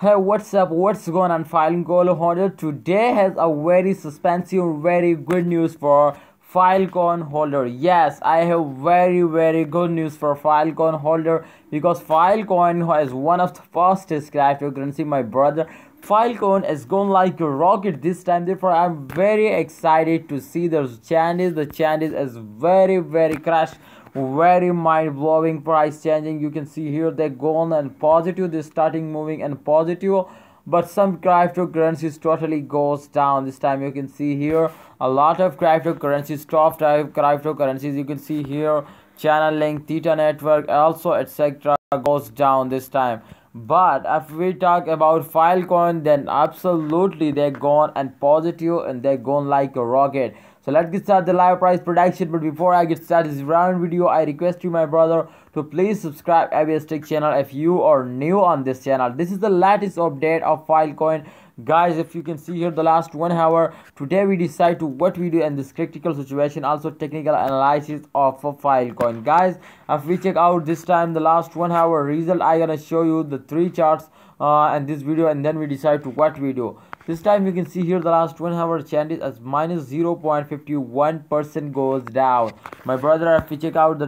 Hey, what's up? What's going on, Filecoin holder? Today has a very suspensive, very good news for Filecoin holder. Yes, I have very good news for Filecoin holder because Filecoin is one of the fastest cryptocurrency. My brother, Filecoin is going like a rocket this time. Therefore, I'm very excited to see those changes. The changes is very crash, very mind-blowing price changing. You can see here they gone and positive, they starting moving and positive, but some cryptocurrencies totally goes down this time. You can see here a lot of cryptocurrencies, top type cryptocurrencies, you can see here channel link, theta network, also etc goes down this time. But if we talk about Filecoin, then absolutely they're gone and positive and they're gone like a rocket. So let's get started the live price prediction. But before I get started this round video, I request you, my brother, to please subscribe ABS Tech channel if you are new on this channel. This is the latest update of Filecoin. Guys, if you can see here the last 1 hour, today we decide to what we do in this critical situation, also technical analysis of Filecoin. Guys, if we check out this time the last 1 hour result, I gonna show you the 3 charts in this video, and then we decide to what we do. This time you can see here the last 1 hour changes as minus 0.51% goes down. My brother, if we check out the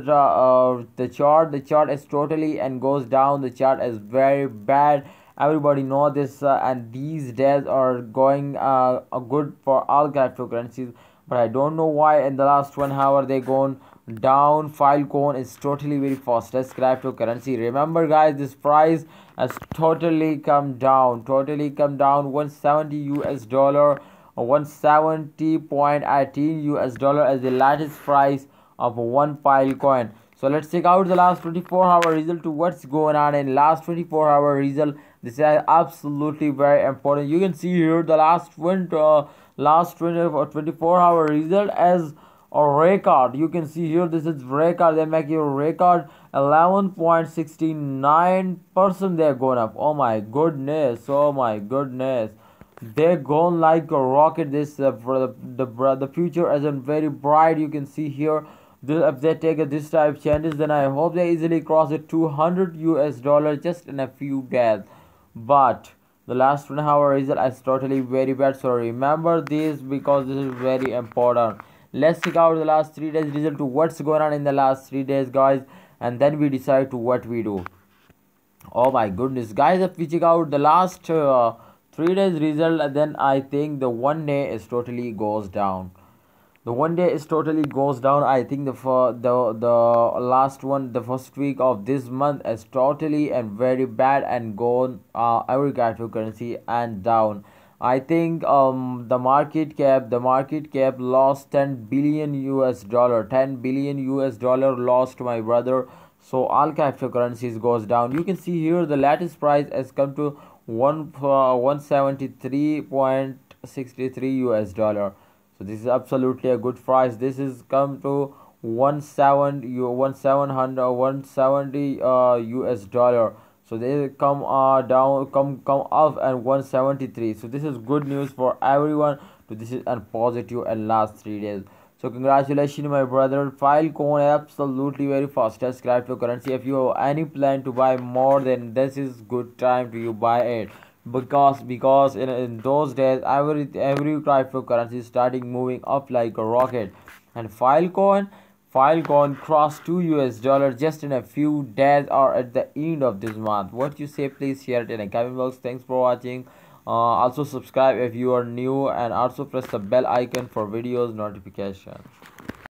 chart is totally and goes down. The chart is very bad. Everybody know this, and these days are going good for all cryptocurrencies, but I don't know why in the last 1 hour they gone down. Filecoin is totally very fastest cryptocurrency. Remember guys, this price has totally come down 170 US dollar, 170.18 US dollar as the latest price of one Filecoin. So let's check out the last 24-hour result to what's going on in last 24-hour result. This is absolutely very important. You can see here the last 24-hour result as a record. You can see here this is record. They make your record 11.69%. They're going up. Oh my goodness. They're going like a rocket. This for the future isn't very bright. You can see here if they take this type of changes, then I hope they easily cross it 200 US dollar just in a few days. But the last 1 hour result is totally very bad, so remember this because this is very important. Let's check out the last 3 days result to what's going on in the last 3 days, guys, and then we decide to what we do. Oh my goodness, guys, if we check out the last 3 days result, then I think the 1 day is totally goes down. The 1 day is totally goes down. I think the last one, the first week of this month is totally and very bad and gone every cryptocurrency and down. I think the market cap lost 10 billion US dollar. 10 billion US dollar lost, my brother. So all cryptocurrencies goes down. You can see here the latest price has come to 173.63 US dollar. So this is absolutely a good price. This is come to 170 US dollar. So they come down, come up and 173. So this is good news for everyone. So this is a positive and last 3 days. So congratulations, my brother. Filecoin absolutely very fastest cryptocurrency. If you have any plan to buy more, then this is good time to you buy it, because in those days every cryptocurrency is starting moving up like a rocket. And Filecoin crossed 2 US dollar just in a few days or at the end of this month. What you say? Please share it in a comment box. Thanks for watching. Also subscribe if you are new, and also press the bell icon for videos notification.